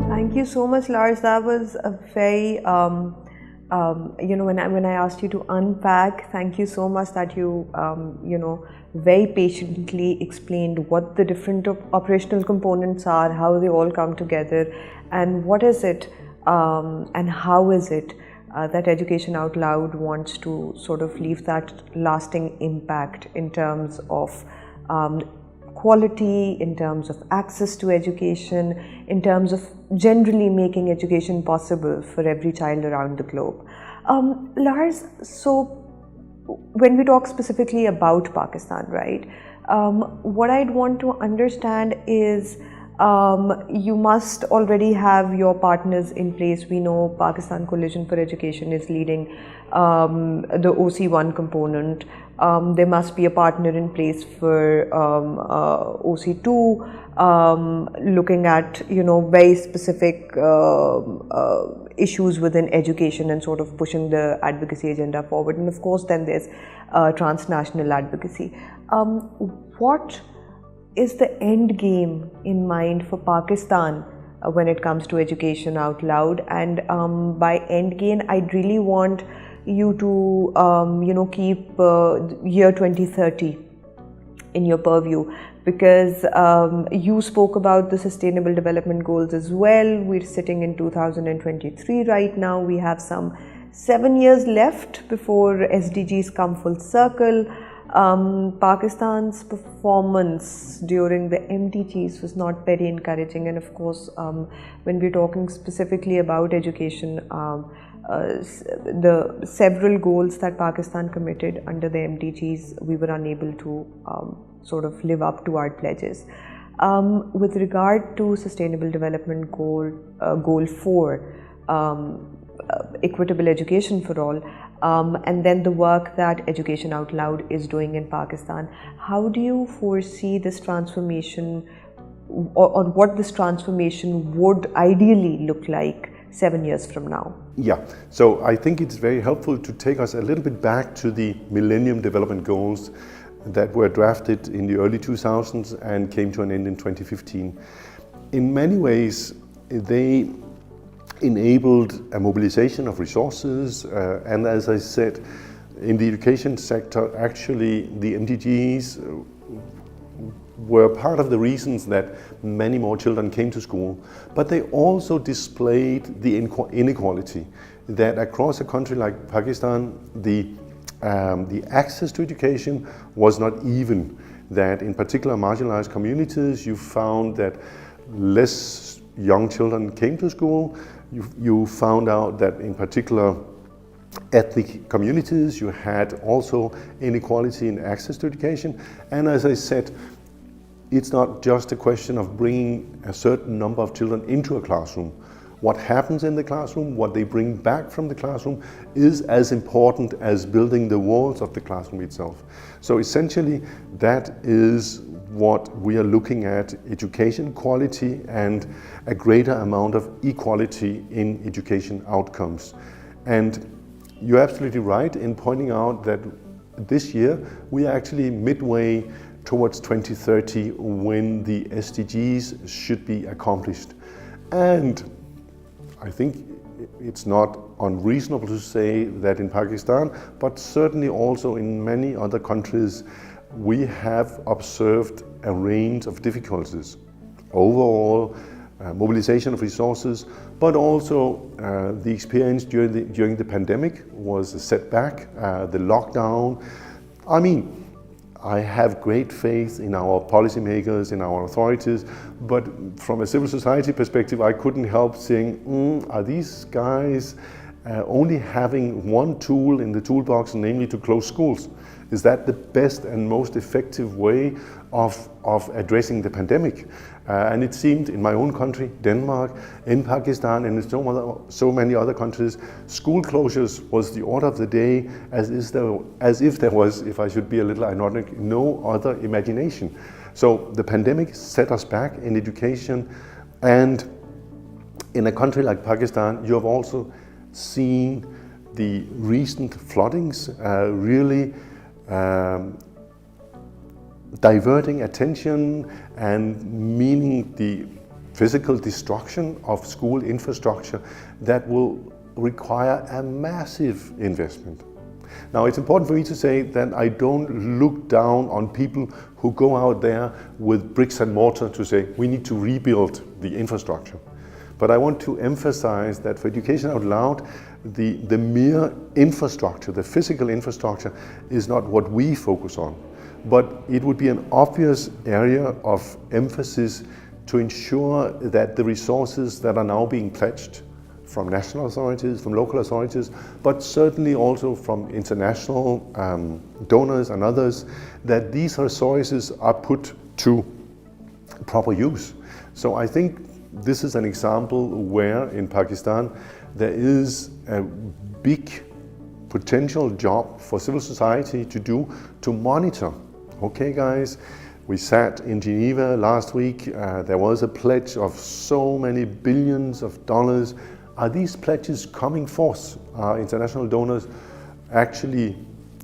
Thank you so much, Lars. That was a very, when I asked you to unpack, thank you so much that you, very patiently explained what the different operational components are, how they all come together, and what is it, and how is it that Education Out Loud wants to sort of leave that lasting impact in terms of quality, in terms of access to education, in terms of generally making education possible for every child around the globe. Lars, so when we talk specifically about Pakistan, right, what I'd want to understand is you must already have your partners in place. We know Pakistan Coalition for Education is leading the OC1 component. There must be a partner in place for OC2, looking at very specific issues within education and sort of pushing the advocacy agenda forward. And of course then there's transnational advocacy. What is the end game in mind for Pakistan when it comes to Education Out Loud? And by end game, I'd really want you to keep year 2030 in your purview, because you spoke about the Sustainable Development Goals as well. We're sitting in 2023 right now. We have some 7 years left before SDGs come full circle. Pakistan's performance during the MDGs was not very encouraging, and of course when we're talking specifically about education, the several goals that Pakistan committed under the MDGs, we were unable to sort of live up to our pledges. With regard to Sustainable Development Goal 4, equitable education for all, and then the work that Education Out Loud is doing in Pakistan, how do you foresee this transformation, or what this transformation would ideally look like 7 years from now? Yeah, so I think it's very helpful to take us a little bit back to the Millennium Development Goals that were drafted in the early 2000s and came to an end in 2015. In many ways, they enabled a mobilization of resources, and as I said, in the education sector, actually the MDGs were part of the reasons that many more children came to school, but they also displayed the inequality that across a country like Pakistan, the access to education was not even, that in particular marginalized communities you found that less young children came to school. You found out that in particular ethnic communities you had also inequality in access to education. And as I said, it's not just a question of bringing a certain number of children into a classroom. What happens in the classroom, what they bring back from the classroom, is as important as building the walls of the classroom itself. So essentially that is what we are looking at: education quality and a greater amount of equality in education outcomes. And you're absolutely right in pointing out that this year we are actually midway towards 2030 when the SDGs should be accomplished. And I think it's not unreasonable to say that in Pakistan, but certainly also in many other countries, we have observed a range of difficulties. Overall, mobilization of resources, but also the experience during the pandemic was a setback, the lockdown. I mean, I have great faith in our policymakers, in our authorities, but from a civil society perspective, I couldn't help saying, are these guys only having one tool in the toolbox, namely to close schools? Is that the best and most effective way of addressing the pandemic? And it seemed in my own country, Denmark, in Pakistan, and in so many other countries, school closures was the order of the day, as if there was, if I should be a little ironic, no other imagination. So the pandemic set us back in education, and in a country like Pakistan, you have also seen the recent floodings really diverting attention and meaning the physical destruction of school infrastructure that will require a massive investment. Now, it's important for me to say that I don't look down on people who go out there with bricks and mortar to say we need to rebuild the infrastructure. But I want to emphasize that for Education Out Loud, the mere infrastructure, the physical infrastructure, is not what we focus on. But it would be an obvious area of emphasis to ensure that the resources that are now being pledged from national authorities, from local authorities, but certainly also from international donors and others, that these resources are put to proper use. So I think this is an example where in Pakistan there is a big potential job for civil society to do to monitor. Okay, guys, we sat in Geneva last week. There was a pledge of so many billions of dollars. Are these pledges coming forth? Are international donors actually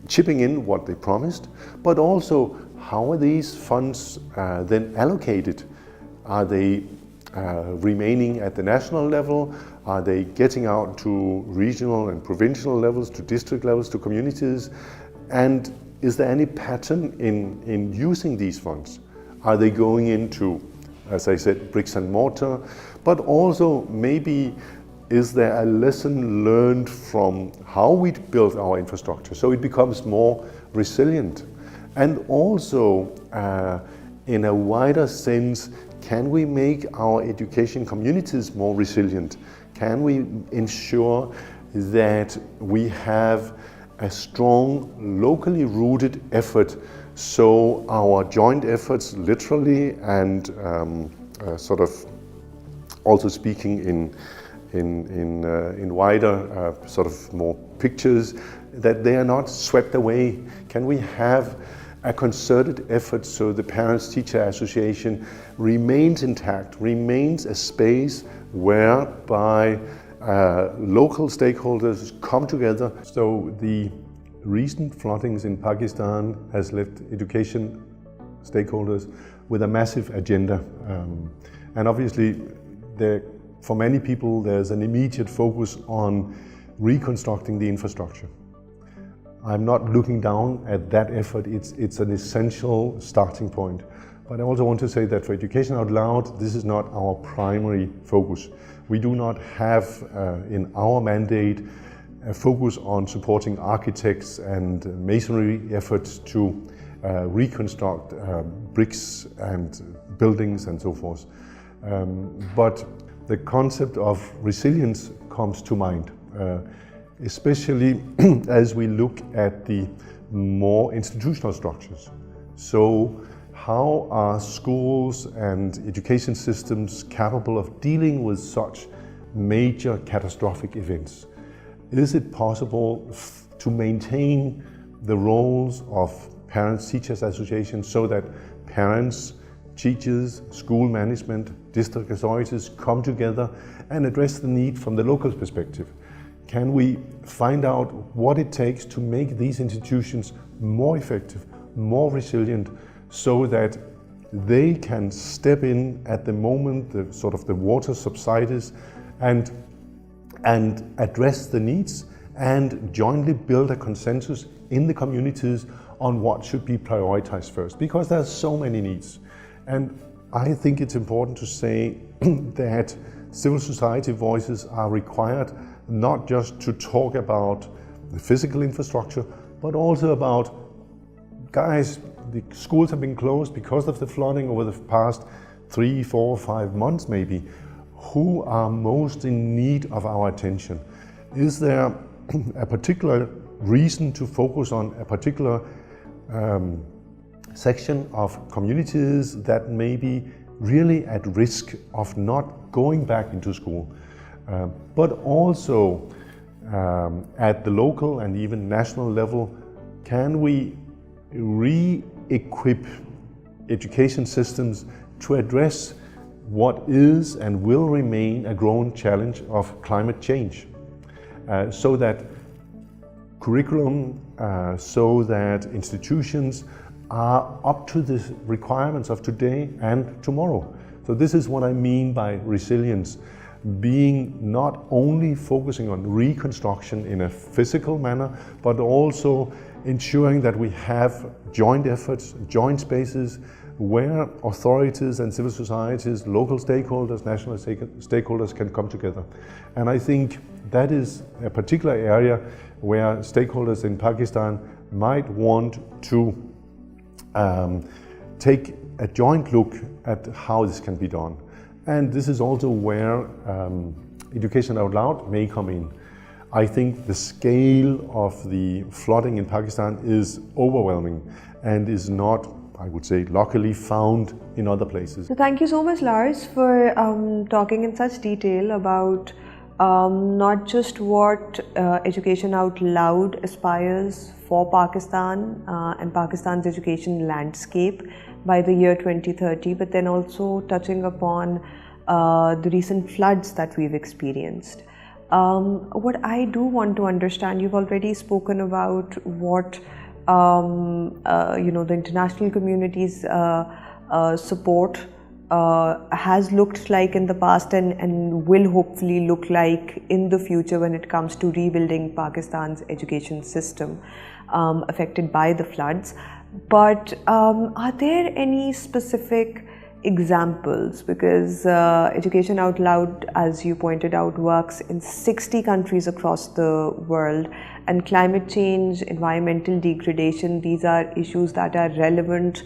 chipping in what they promised? But also, how are these funds then allocated? Are they remaining at the national level? Are they getting out to regional and provincial levels, to district levels, to communities? And is there any pattern in using these funds? Are they going into, as I said, bricks and mortar? But also maybe is there a lesson learned from how we build our infrastructure so it becomes more resilient? And also, in a wider sense, can we make our education communities more resilient? Can we ensure that we have a strong, locally rooted effort so our joint efforts, literally and sort of also speaking in wider sort of more pictures, that they are not swept away? Can we have a concerted effort so the Parents-Teacher Association remains intact, remains a space whereby local stakeholders come together? So the recent floodings in Pakistan has left education stakeholders with a massive agenda. And obviously, for many people, there's an immediate focus on reconstructing the infrastructure. I'm not looking down at that effort. It's an essential starting point. But I also want to say that for Education Out Loud, this is not our primary focus. We do not have in our mandate a focus on supporting architects and masonry efforts to reconstruct bricks and buildings and so forth. But the concept of resilience comes to mind, especially as we look at the more institutional structures. So how are schools and education systems capable of dealing with such major catastrophic events? Is it possible to maintain the roles of Parents-Teachers Association so that parents, teachers, school management, district authorities come together and address the need from the local perspective? Can we find out what it takes to make these institutions more effective, more resilient, so that they can step in at the moment the water subsides and address the needs and jointly build a consensus in the communities on what should be prioritized first, because there are so many needs. And I think it's important to say that civil society voices are required not just to talk about the physical infrastructure, but also about, guys, the schools have been closed because of the flooding over the past 3, 4, 5 months maybe. Who are most in need of our attention? Is there a particular reason to focus on a particular section of communities that may be really at risk of not going back into school? But also at the local and even national level, can we re-equip education systems to address what is and will remain a growing challenge of climate change, so that curriculum, so that institutions are up to the requirements of today and tomorrow. So this is what I mean by resilience, being not only focusing on reconstruction in a physical manner, but also ensuring that we have joint efforts, joint spaces, where authorities and civil societies, local stakeholders, national stakeholders can come together. And I think that is a particular area where stakeholders in Pakistan might want to take a joint look at how this can be done. And this is also where Education Out Loud may come in. I think the scale of the flooding in Pakistan is overwhelming and is not, I would say, luckily found in other places. So thank you so much, Lars, for talking in such detail about not just what Education Out Loud aspires for Pakistan and Pakistan's education landscape by the year 2030, but then also touching upon the recent floods that we've experienced. What I do want to understand, you've already spoken about what the international community's support has looked like in the past and will hopefully look like in the future when it comes to rebuilding Pakistan's education system affected by the floods. But are there any specific examples? Because Education Out Loud, as you pointed out, works in 60 countries across the world, and climate change, environmental degradation, these are issues that are relevant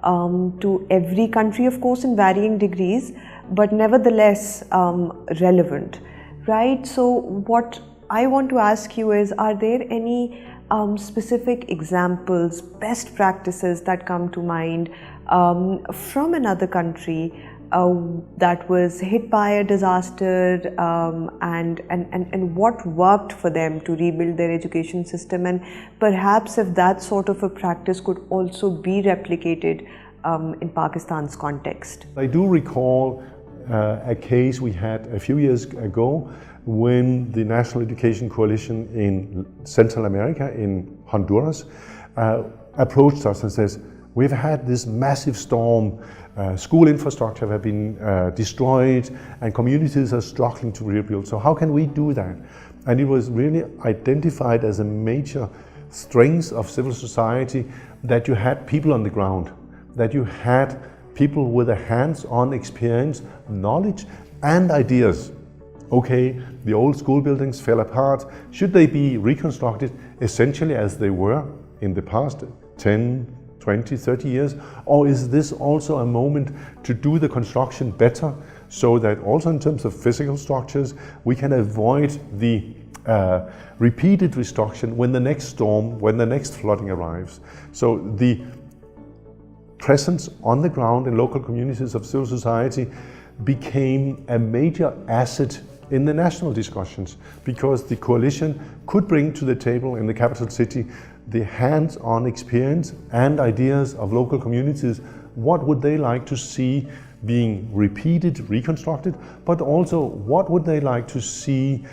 to every country, of course, in varying degrees, but nevertheless relevant, right? So what I want to ask you is, are there any specific examples, best practices that come to mind from another country that was hit by a disaster and what worked for them to rebuild their education system, and perhaps if that sort of a practice could also be replicated in Pakistan's context? I do recall a case we had a few years ago when the National Education Coalition in Central America, in Honduras, approached us and says, we've had this massive storm, school infrastructure have been destroyed and communities are struggling to rebuild. So how can we do that? And it was really identified as a major strength of civil society that you had people on the ground, that you had people with a hands-on experience, knowledge and ideas. Okay, the old school buildings fell apart. Should they be reconstructed essentially as they were in the past 10, 20, 30 years? Or is this also a moment to do the construction better so that also in terms of physical structures, we can avoid the repeated destruction when the next storm, when the next flooding arrives? So the presence on the ground in local communities of civil society became a major asset in the national discussions, because the coalition could bring to the table in the capital city the hands-on experience and ideas of local communities. What would they like to see being repeated, reconstructed, but also what would they like to see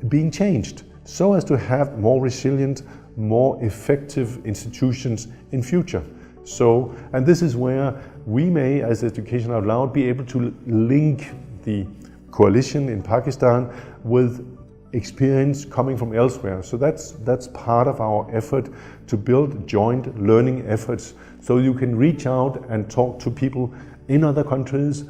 being changed so as to have more resilient, more effective institutions in future. So, and this is where we may, as Education Out Loud, be able to link the coalition in Pakistan with experience coming from elsewhere. So that's part of our effort to build joint learning efforts, so you can reach out and talk to people in other countries,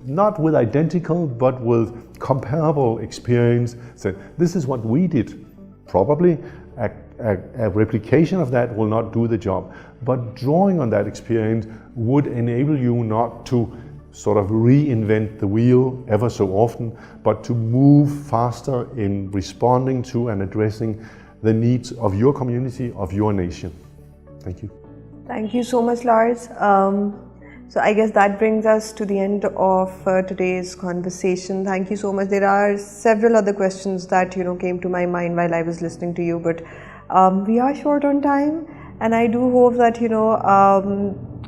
not with identical but with comparable experience. So this is what we did. Probably a replication of that will not do the job, but drawing on that experience would enable you not to sort of reinvent the wheel ever so often, but to move faster in responding to and addressing the needs of your community, of your nation. Thank you. Thank you so much, Lars. So I guess that brings us to the end of today's conversation. Thank you so much. There are several other questions that came to my mind while I was listening to you, but we are short on time, and I do hope that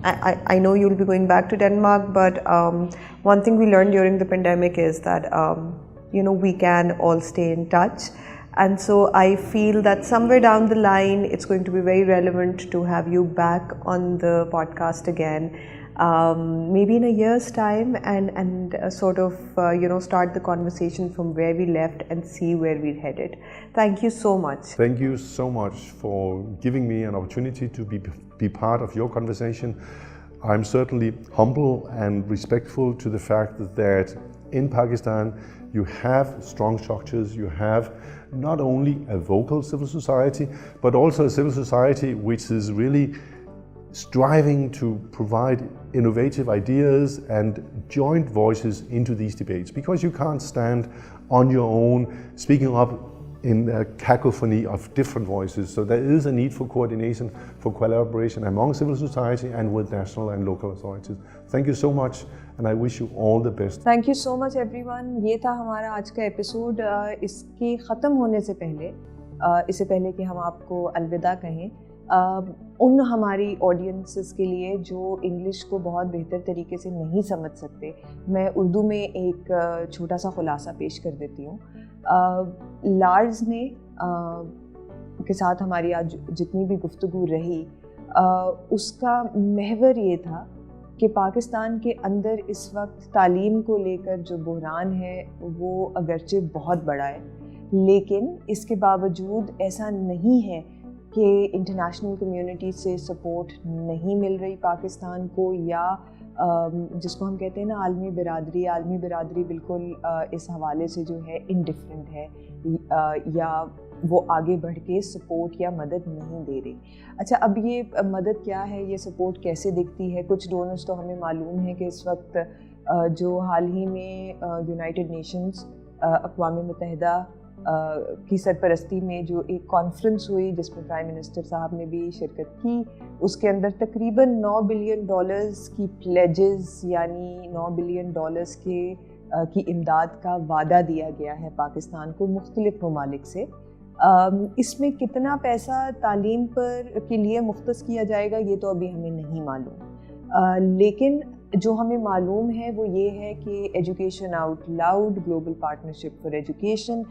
I know you'll be going back to Denmark, but one thing we learned during the pandemic is that we can all stay in touch. And so I feel that somewhere down the line it's going to be very relevant to have you back on the podcast again, maybe in a year's time, and sort of start the conversation from where we left and see where we're headed. Thank you so much. Thank you so much for giving me an opportunity to be part of your conversation. I'm certainly humble and respectful to the fact that in Pakistan you have strong structures, you have not only a vocal civil society, but also a civil society which is really striving to provide innovative ideas and joint voices into these debates, because you can't stand on your own speaking up in a cacophony of different voices. So there is a need for coordination, for collaboration among civil society and with national and local authorities. Thank you so much and I wish you all the best. Thank you so much everyone. یہ تھا ہمارا آج کا episode. اس کے ختم ہونے سے پہلے اس سے پہلے کہ ہم آپ کو الوداع کہیں, ان ہماری آڈینسز کے لیے جو انگلش کو بہت بہتر طریقے سے نہیں سمجھ سکتے, میں اردو میں ایک چھوٹا سا خلاصہ پیش کر دیتی ہوں. لارز نے کے ساتھ ہماری آج جتنی بھی گفتگو رہی, اس کا محور یہ تھا کہ پاکستان کے اندر اس وقت تعلیم کو لے کر جو بحران ہے وہ اگرچہ بہت بڑا ہے, لیکن اس کے باوجود ایسا نہیں ہے کہ انٹرنیشنل کمیونٹی سے سپورٹ نہیں مل رہی پاکستان کو, یا جس کو ہم کہتے ہیں نا عالمی برادری بالکل اس حوالے سے جو ہے انڈیفرنٹ ہے, یا وہ آگے بڑھ کے سپورٹ یا مدد نہیں دے رہی. اچھا, اب یہ مدد کیا ہے, یہ سپورٹ کیسے دکھتی ہے؟ کچھ ڈونرز تو ہمیں معلوم ہے کہ اس وقت جو حال ہی میں یونائٹڈ نیشنز اقوام متحدہ کی سرپرستی میں جو ایک کانفرنس ہوئی جس میں پرائم منسٹر صاحب نے بھی شرکت کی, اس کے اندر تقریباً $9 بلین کی پلیجز, یعنی $9 بلین کی امداد کا وعدہ دیا گیا ہے پاکستان کو مختلف ممالک سے. اس میں کتنا پیسہ تعلیم کے لیے مختص کیا جائے گا یہ تو ابھی ہمیں نہیں معلوم, لیکن جو ہمیں معلوم ہے وہ یہ ہے کہ education out loud, global partnership for education,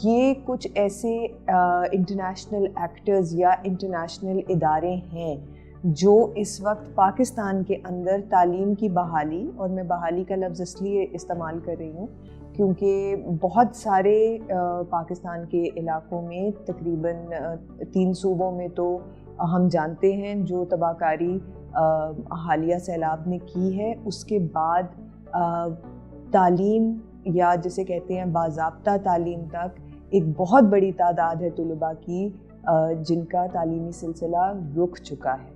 یہ کچھ ایسے انٹرنیشنل ایکٹرز یا انٹرنیشنل ادارے ہیں جو اس وقت پاکستان کے اندر تعلیم کی بحالی, اور میں بحالی کا لفظ اس لیے استعمال کر رہی ہوں کیونکہ بہت سارے پاکستان کے علاقوں میں تقریباً 3 صوبوں میں تو ہم جانتے ہیں جو تباہ کاری حالیہ سیلاب نے کی ہے, اس کے بعد تعلیم یا جسے کہتے ہیں باضابطہ تعلیم تک ایک بہت بڑی تعداد ہے طلباء کی جن کا تعلیمی سلسلہ رک چکا ہے.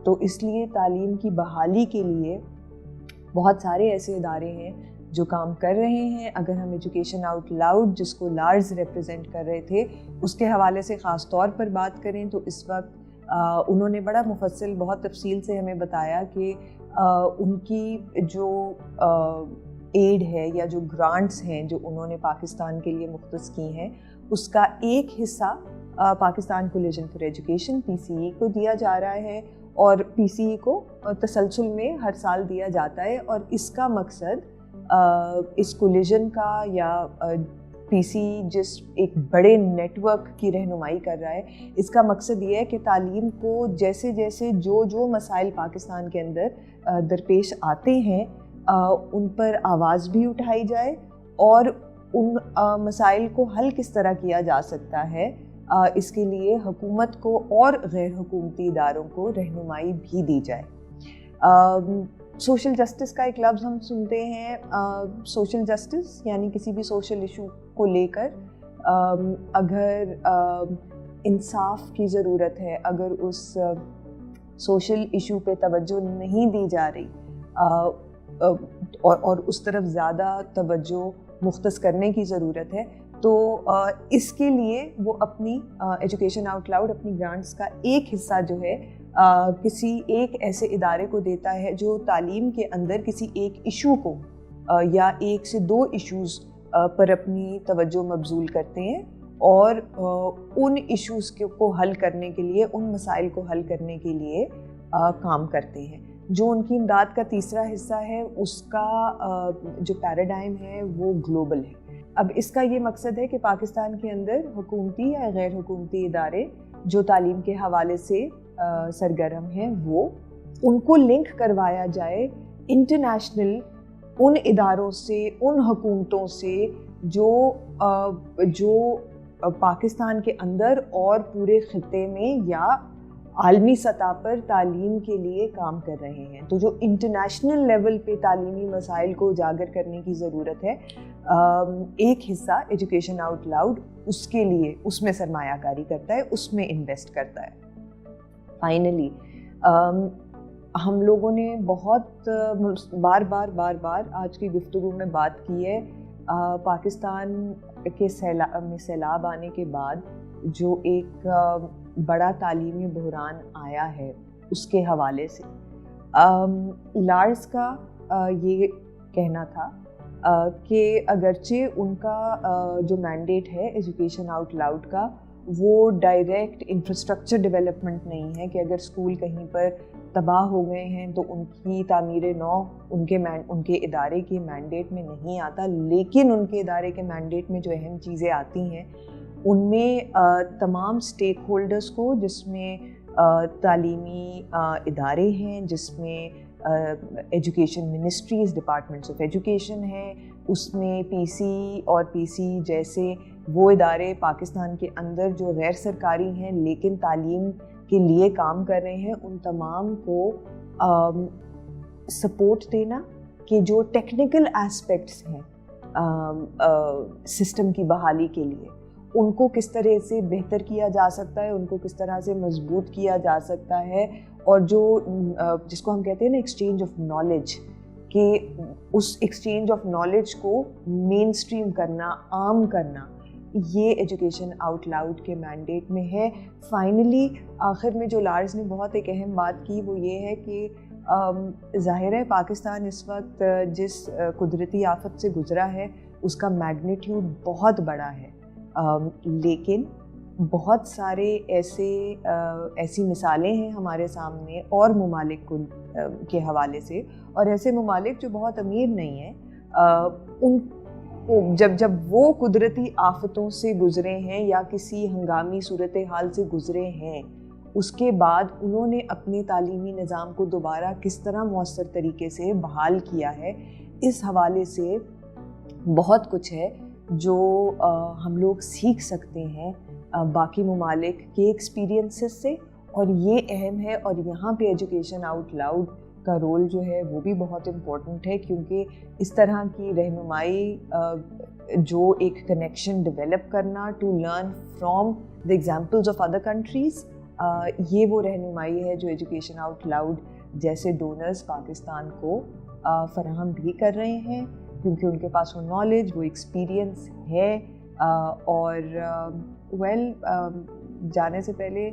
تو اس لیے تعلیم کی بحالی کے لیے بہت سارے ایسے ادارے ہیں جو کام کر رہے ہیں. اگر ہم ایجوکیشن آؤٹ لاؤڈ, جس کو لارز ریپرزینٹ کر رہے تھے, اس کے حوالے سے خاص طور پر بات کریں تو اس وقت انہوں نے بڑا مفصل بہت تفصیل سے ہمیں بتایا کہ ان کی جو ایڈ ہے یا جو گرانٹس ہیں جو انہوں نے پاکستان کے لیے مختص کی ہیں, اس کا ایک حصہ Pakistan collagen for education PCE کو دیا جا رہا ہے, اور PCE کو تسلسل میں ہر سال دیا جاتا ہے. اور اس کا مقصد اس کولیجن کا یا PCE جس ایک بڑے نیٹ ورک کی رہنمائی کر رہا ہے, اس کا مقصد یہ ہے کہ تعلیم کو جیسے جیسے جو مسائل پاکستان کے اندر درپیش آتے ہیں ان پر آواز بھی اٹھائی جائے, اور ان مسائل کو حل کس طرح کیا جا سکتا ہے اس کے لیے حکومت کو اور غیر حکومتی اداروں کو رہنمائی بھی دی جائے. سوشل جسٹس کا ایک لفظ ہم سنتے ہیں, سوشل جسٹس یعنی کسی بھی سوشل ایشو کو لے کر اگر انصاف کی ضرورت ہے, اگر اس سوشل ایشو پہ توجہ نہیں دی جا رہی اور اس طرف زیادہ توجہ مختص کرنے کی ضرورت ہے, تو اس کے لیے وہ اپنی ایجوکیشن آؤٹ لاؤڈ اپنی گرانٹس کا ایک حصہ جو ہے کسی ایک ایسے ادارے کو دیتا ہے جو تعلیم کے اندر کسی ایک ایشو کو یا 1 سے 2 ایشوز پر اپنی توجہ مبذول کرتے ہیں, اور ان ایشوز کو حل کرنے کے لیے, ان مسائل کو حل کرنے کے لیے کام کرتے ہیں. جو ان کی امداد کا تیسرا حصہ ہے, اس کا جو پیراڈائم ہے وہ گلوبل ہے. اب اس کا یہ مقصد ہے کہ پاکستان کے اندر حکومتی یا غیر حکومتی ادارے جو تعلیم کے حوالے سے سرگرم ہیں وہ ان کو لنک کروایا جائے انٹرنیشنل ان اداروں سے, ان حکومتوں سے جو پاکستان کے اندر اور پورے خطے میں یا عالمی سطح پر تعلیم کے لیے کام کر رہے ہیں. تو جو انٹرنیشنل لیول پہ تعلیمی مسائل کو اجاگر کرنے کی ضرورت ہے, ایک حصہ ایجوکیشن آؤٹ لاؤڈ اس کے لیے اس میں سرمایہ کاری کرتا ہے, اس میں انویسٹ کرتا ہے. فائنلی ہم لوگوں نے بہت بار بار آج کی گفتگو میں بات کی ہے پاکستان کے سیلاب آنے کے بعد جو ایک بڑا تعلیمی بحران آیا ہے اس کے حوالے سے. لارز کا یہ کہنا تھا کہ اگرچہ ان کا جو مینڈیٹ ہے ایجوکیشن آؤٹ لاؤڈ کا وہ ڈائریکٹ انفراسٹرکچر ڈیولپمنٹ نہیں ہے کہ اگر اسکول کہیں پر تباہ ہو گئے ہیں تو ان کی تعمیر نو ان کے ادارے کے مینڈیٹ میں نہیں آتا, لیکن ان کے ادارے کے مینڈیٹ میں جو اہم چیزیں آتی ہیں ان میں تمام اسٹیک ہولڈرز کو, جس میں تعلیمی ادارے ہیں, جس میں education ministries, departments of education ہیں, اس میں پی سی اور پی سی جیسے وہ ادارے پاکستان کے اندر جو غیر سرکاری ہیں لیکن تعلیم کے لیے کام کر رہے ہیں, ان تمام کو سپورٹ دینا کہ جو ٹیکنیکل ایسپیکٹس ہیں سسٹم کی بحالی کے لیے ان کو کس طرح سے بہتر کیا جا سکتا ہے, ان کو کس طرح سے مضبوط کیا جا سکتا ہے, اور جو جس کو ہم کہتے ہیں نا ایکسچینج آف نالج, کہ اس ایکسچینج آف نالج کو مین اسٹریم کرنا, عام کرنا, یہ ایجوکیشن آؤٹ لاؤڈ کے مینڈیٹ میں ہے. فائنلی آخر میں جو لارز نے بہت ایک اہم بات کی وہ یہ ہے کہ ظاہر ہے پاکستان اس وقت جس قدرتی آفت سے گزرا ہے اس کا میگنیٹیوڈ بہت بڑا ہے, لیکن بہت سارے ایسی مثالیں ہیں ہمارے سامنے اور ممالک کے حوالے سے, اور ایسے ممالک جو بہت امیر نہیں ہیں, ان جب وہ قدرتی آفتوں سے گزرے ہیں یا کسی ہنگامی صورتحال سے گزرے ہیں, اس کے بعد انہوں نے اپنے تعلیمی نظام کو دوبارہ کس طرح مؤثر طریقے سے بحال کیا ہے, اس حوالے سے بہت کچھ ہے جو ہم لوگ سیکھ سکتے ہیں باقی ممالک کے ایکسپیرینسز سے, اور یہ اہم ہے. اور یہاں پہ ایجوکیشن آؤٹ لاؤڈ کا رول جو ہے وہ بھی بہت امپورٹنٹ ہے, کیونکہ اس طرح کی رہنمائی جو ایک کنیکشن ڈیولپ کرنا to learn from the examples of other countries, یہ وہ رہنمائی ہے جو ایجوکیشن آؤٹ لاؤڈ جیسے ڈونرز پاکستان کو فراہم بھی کر رہے ہیں, کیونکہ ان کے پاس وہ نالج, وہ ایکسپیرینس ہے. اور جانے سے پہلے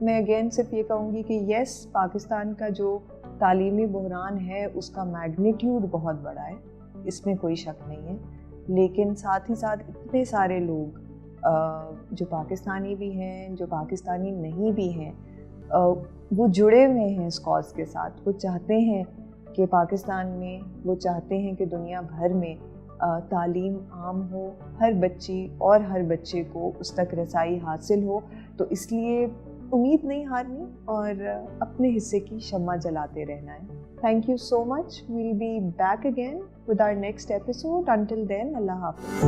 میں اگین صرف یہ کہوں گی کہ یس, پاکستان کا جو تعلیمی بحران ہے اس کا میگنیٹیوڈ بہت بڑا ہے, اس میں کوئی شک نہیں ہے, لیکن ساتھ ہی ساتھ اتنے سارے لوگ جو پاکستانی بھی ہیں, جو پاکستانی نہیں بھی ہیں, وہ جڑے ہوئے ہیں اس کاز کے ساتھ. وہ چاہتے ہیں کہ پاکستان میں, وہ چاہتے ہیں کہ دنیا بھر میں تعلیم عام ہو, ہر بچی اور ہر بچے کو اس تک رسائی حاصل ہو. تو اس لیے امید نہیں ہارنی اور اپنے حصے کی شمع جلاتے رہنا ہے. Thank you so much. We'll be back again with our next episode. Until then, Allah Hafiz.